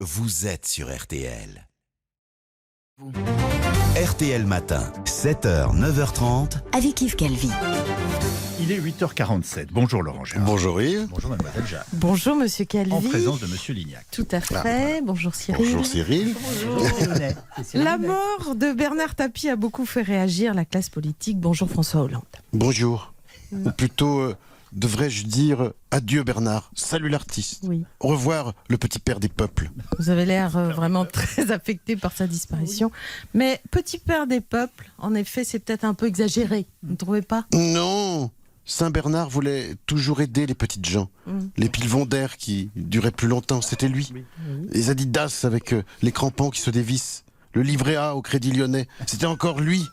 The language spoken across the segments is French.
Vous êtes sur RTL. RTL Matin, 7h, 9h30. Avec Yves Calvi. Il est 8h47. Bonjour Laurent Gérard. Bonjour Yves. Bonjour Mademoiselle Jacques. Bonjour Monsieur Calvi. En présence de Monsieur Lignac. Tout à fait. Bonjour Cyril. Bonjour Cyril. La mort de Bernard Tapie a beaucoup fait réagir la classe politique. Bonjour François Hollande. Bonjour. Ou plutôt, devrais-je dire adieu Bernard. Salut l'artiste. Oui. Au revoir le petit père des peuples. Vous avez l'air vraiment très affecté par sa disparition. Mais petit père des peuples, en effet, c'est peut-être un peu exagéré. Vous ne trouvez pas ? Non. Saint Bernard voulait toujours aider les petites gens. Les pilevons d'air qui duraient plus longtemps, c'était lui. Les Adidas avec les crampons qui se dévissent. Le livret A au Crédit Lyonnais, c'était encore lui.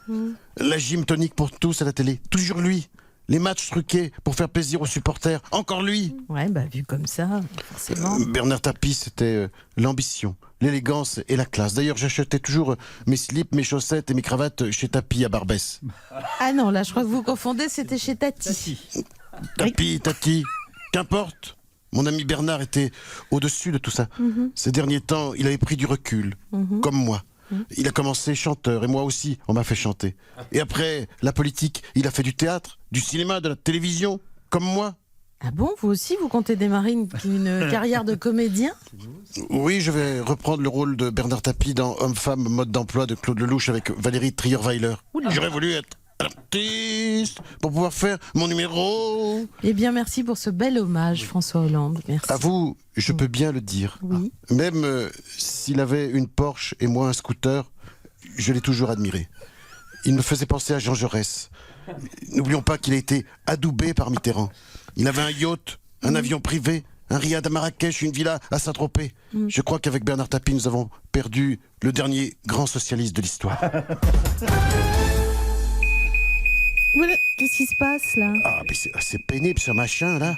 La gym tonique pour tous à la télé, toujours lui. Les matchs truqués pour faire plaisir aux supporters, encore lui. Ouais, vu comme ça, forcément. Bernard Tapie, c'était l'ambition, l'élégance et la classe. D'ailleurs, j'achetais toujours mes slips, mes chaussettes et mes cravates chez Tapie à Barbès. Ah non, là, je crois que vous confondez, c'était chez Tati. Tapie, Tati, qu'importe. Mon ami Bernard était au-dessus de tout ça. Ces derniers temps, il avait pris du recul, comme moi. Il a commencé chanteur et moi aussi, on m'a fait chanter. Et après, la politique, il a fait du théâtre, du cinéma, de la télévision, comme moi. Ah bon, vous aussi, vous comptez démarrer une carrière de comédien ? Oui, je vais reprendre le rôle de Bernard Tapie dans Homme-Femme, mode d'emploi de Claude Lelouch avec Valérie Trierweiler. J'aurais voulu être artiste pour pouvoir faire mon numéro. Eh bien, merci pour ce bel hommage, François Hollande. Merci. À vous, je peux bien le dire. Oui. Même s'il avait une Porsche et moi un scooter, je l'ai toujours admiré. Il me faisait penser à Jean Jaurès. N'oublions pas qu'il a été adoubé par Mitterrand. Il avait un yacht, un avion privé, un riad à Marrakech, une villa à Saint-Tropez. Je crois qu'avec Bernard Tapie, nous avons perdu le dernier grand socialiste de l'histoire. Voilà, qu'est-ce qui se passe là ? Ah, mais c'est pénible ce machin là.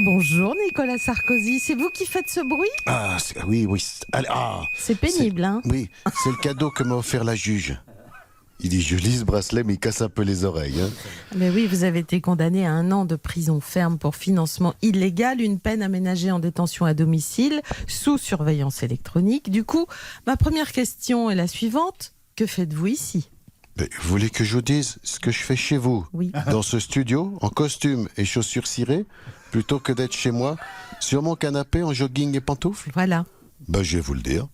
Bonjour Nicolas Sarkozy, c'est vous qui faites ce bruit ? Ah, oui. Allez, C'est pénible, hein ? Oui, c'est le cadeau que m'a offert la juge. Il est joli ce bracelet, mais il casse un peu les oreilles. Hein. Mais oui, vous avez été condamné à 1 an de prison ferme pour financement illégal, une peine aménagée en détention à domicile, sous surveillance électronique. Du coup, ma première question est la suivante. Que faites-vous ici ? Mais vous voulez que je vous dise ce que je fais chez vous, Oui. dans ce studio, en costume et chaussures cirées, plutôt que d'être chez moi, sur mon canapé en jogging et pantoufles ? Voilà. Je vais vous le dire.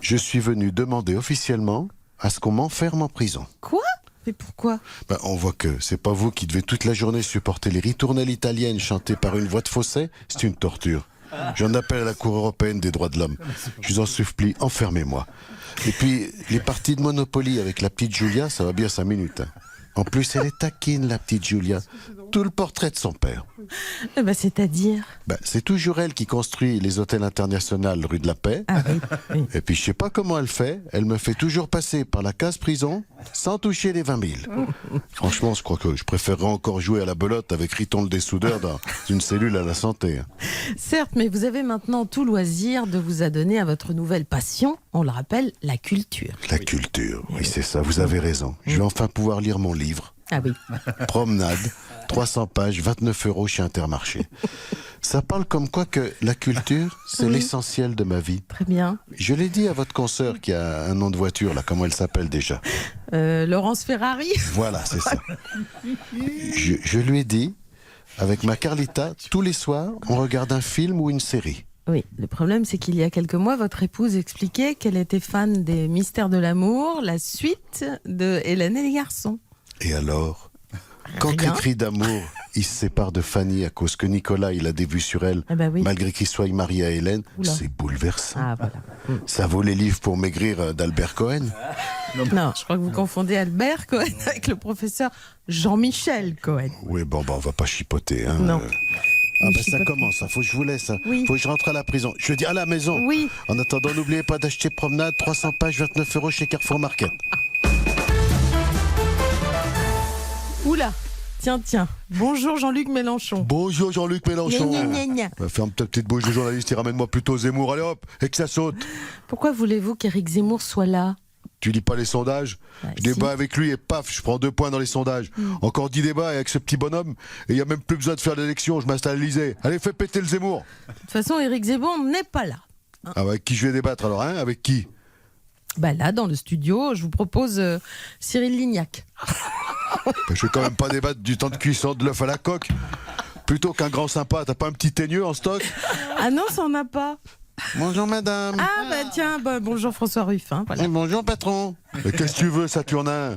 Je suis venu demander officiellement à ce qu'on m'enferme en prison. Quoi ? Mais pourquoi ? On voit que c'est pas vous qui devez toute la journée supporter les ritournelles italiennes chantées par une voix de fausset. C'est une torture. J'en appelle à la Cour européenne des droits de l'homme. Je vous en supplie, enfermez-moi. Et puis, les parties de Monopoly avec la petite Julia, ça va bien 5 minutes. En plus, elle est taquine, la petite Julia. Tout le portrait de son père. C'est-à-dire ? C'est toujours elle qui construit les hôtels internationaux rue de la Paix. Ah oui. Et puis, je sais pas comment elle fait. Elle me fait toujours passer par la case prison sans toucher les 20 000. Franchement, je crois que je préférerais encore jouer à la belote avec Riton le dessoudeur dans une cellule à la santé. Certes, mais vous avez maintenant tout loisir de vous adonner à votre nouvelle passion, on le rappelle, la culture. La culture, oui, c'est ça, vous avez raison. Je vais enfin pouvoir lire mon livre. Ah oui. Promenade, 300 pages, 29 € chez Intermarché. Ça parle comme quoi que la culture, c'est l'essentiel de ma vie. Très bien. Je l'ai dit à votre consoeur qui a un nom de voiture, là, comment elle s'appelle déjà ? Laurence Ferrari. Voilà, c'est ça. Je lui ai dit, avec ma Carlita, tous les soirs, on regarde un film ou une série. Oui, le problème c'est qu'il y a quelques mois, votre épouse expliquait qu'elle était fan des Mystères de l'amour, la suite de Hélène et les garçons. Et alors ? Quand Rien. Cri d'amour, il se sépare de Fanny à cause que Nicolas, il a des vues sur elle, Oui. malgré qu'il soit marié à Hélène, Oula. c'est bouleversant. Ah voilà. Ça vaut les livres pour maigrir d'Albert Cohen. Non, je crois que vous confondez Albert Cohen avec le professeur Jean-Michel Cohen. Oui, on va pas chipoter. Hein. Non. Ça chipote. commence, faut que je vous laisse. Oui. Faut que je rentre à la prison. Je dis à la maison. Oui. En attendant, n'oubliez pas d'acheter Promenade, 300 pages, 29 € chez Carrefour Market. Oula. Tiens. Bonjour Jean-Luc Mélenchon. Bonjour Jean-Luc Mélenchon. Gna. Ferme ta petite bouche de journaliste et ramène-moi plutôt Zemmour. Allez hop, et que ça saute. Pourquoi voulez-vous qu'Éric Zemmour soit là ? Tu lis pas les sondages, je débat avec lui et paf, je prends 2 points dans les sondages. Encore 10 débats avec ce petit bonhomme et il n'y a même plus besoin de faire l'élection, je m'installe à l'Elysée. Allez, fais péter le Zemmour. De toute façon, Éric Zemmour n'est pas là. Avec qui je vais débattre alors, hein? Avec qui? Bah là, dans le studio, je vous propose Cyril Lignac. Je vais quand même pas débattre du temps de cuisson de l'œuf à la coque. Plutôt qu'un grand sympa, t'as pas un petit teigneux en stock? Ah non, ça en a pas. Bonjour madame. Ah bah tiens, bonjour François Ruffin. Voilà. Et bonjour patron. Mais qu'est-ce que tu veux, Saturnin?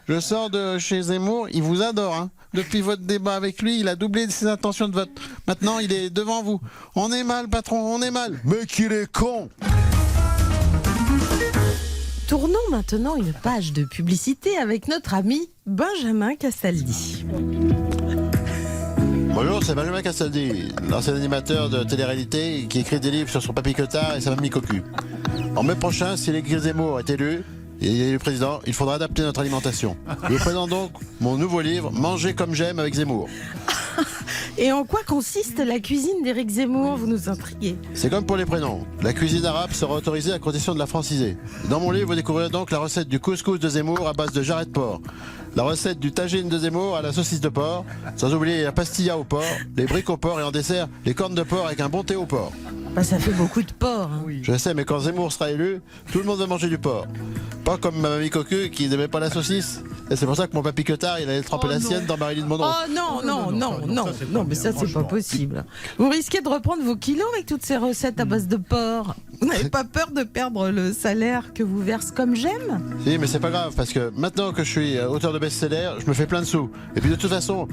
Je sors de chez Zemmour, il vous adore. Hein. Depuis votre débat avec lui, il a doublé ses intentions de vote. Maintenant, il est devant vous. On est mal, patron, on est mal. Mais qu'il est con! Tournons maintenant une page de publicité avec notre ami Benjamin Castaldi. Bonjour, c'est Benjamin Castaldi, l'ancien animateur de télé-réalité qui écrit des livres sur son papy Cotard et sa mamie Cocu. En mai prochain, si l'Éric Zemmour est élu et il est le président, il faudra adapter notre alimentation. Je vous présente donc mon nouveau livre, Manger comme j'aime avec Zemmour. Et en quoi consiste la cuisine d'Éric Zemmour? Vous nous intriguez. C'est comme pour les prénoms. La cuisine arabe sera autorisée à condition de la franciser. Dans mon livre, vous découvrirez donc la recette du couscous de Zemmour à base de jarret de porc, la recette du tagine de Zemmour à la saucisse de porc, sans oublier la pastilla au porc, les briques au porc et en dessert, les cornes de porc avec un bon thé au porc. Bah, ça fait beaucoup de porc. Hein. Je sais, mais quand Zemmour sera élu, tout le monde va manger du porc. Pas comme ma mamie Cocu qui n'aimait pas la saucisse. Et c'est pour ça que mon papy Cotard, il allait tremper la sienne dans Marilyn Monroe. Oh non, mais ça c'est pas possible. Vous risquez de reprendre vos kilos avec toutes ces recettes à base de porc. Vous n'avez pas peur de perdre le salaire que vous verse comme j'aime? Si, mais c'est pas grave, parce que maintenant que je suis auteur de best-seller, je me fais plein de sous. Et puis de toute façon,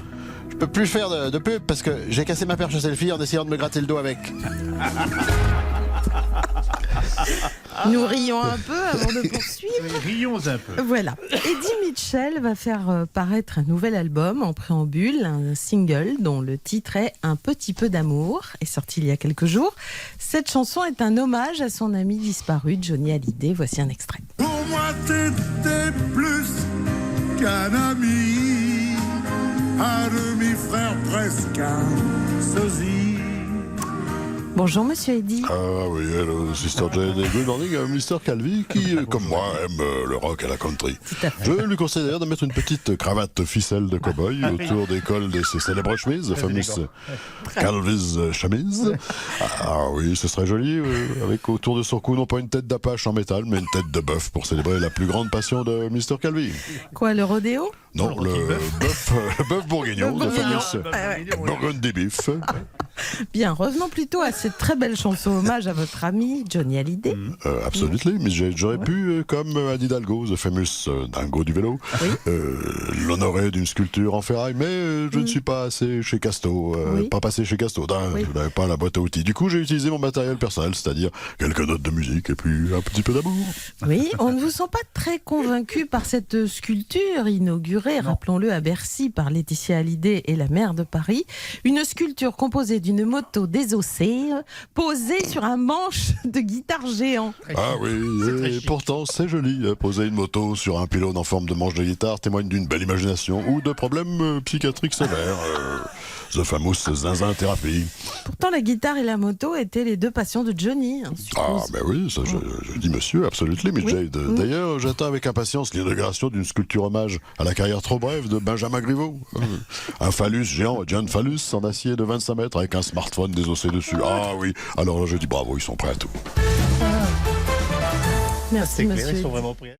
je peux plus faire de pub parce que j'ai cassé ma perche selfie en essayant de me gratter le dos avec. Nous rions un peu avant de poursuivre. Rions un peu. Voilà. Eddie Mitchell va faire paraître un nouvel album en préambule, un single dont le titre est Un petit peu d'amour, est sorti il y a quelques jours. Cette chanson est un hommage à son ami disparu, Johnny Hallyday. Voici un extrait. Pour moi, t'étais plus qu'un ami, un demi-frère, presque un sosie. Bonjour Monsieur Eddie. Ah oui, hello, Sister Jane et good morning à Mr. Calvi qui, comme moi, aime le rock et la country. Je lui conseille d'ailleurs de mettre une petite cravate ficelle de cow-boy autour des cols de ses célèbres chemises, la fameuse Calvi's chemise. Ah oui, ce serait joli, avec autour de son cou non pas une tête d'apache en métal, mais une tête de bœuf pour célébrer la plus grande passion de Mr. Calvi. Quoi, le rodéo? Non, le bœuf bourguignon, la fameuse Burgundy beef. Bien, revenons plutôt à cette très belle chanson hommage à votre ami Johnny Hallyday. Absolument, mais j'aurais pu, comme Anne Hidalgo, the famous dingo du vélo, l'honorer d'une sculpture en ferraille, mais je ne suis pas assez chez Casto, pas passé chez Casto, je n'avais pas la boîte à outils. Du coup, j'ai utilisé mon matériel personnel, c'est-à-dire quelques notes de musique et puis un petit peu d'amour. Oui, on ne vous sent pas très convaincu par cette sculpture inaugurée, rappelons-le, à Bercy par Laetitia Hallyday et la maire de Paris. Une sculpture composée d'une moto désossée, posée sur un manche de guitare géant. Ah oui, et pourtant c'est joli. Poser une moto sur un pylône en forme de manche de guitare témoigne d'une belle imagination ou de problèmes psychiatriques sévères. The famous zinzin thérapie. Pourtant, la guitare et la moto étaient les deux passions de Johnny. Hein, ah, ben oui, ça, je dis monsieur, absolument. Oui. D'ailleurs, j'attends avec impatience l'inauguration d'une sculpture hommage à la carrière trop brève de Benjamin Griveaux. Un phallus géant, John Phallus, en acier de 25 mètres avec un smartphone désossé dessus. Ah oui, alors là, je dis bravo, ils sont prêts à tout. Merci, C'est clair, monsieur. ils sont vraiment prêts.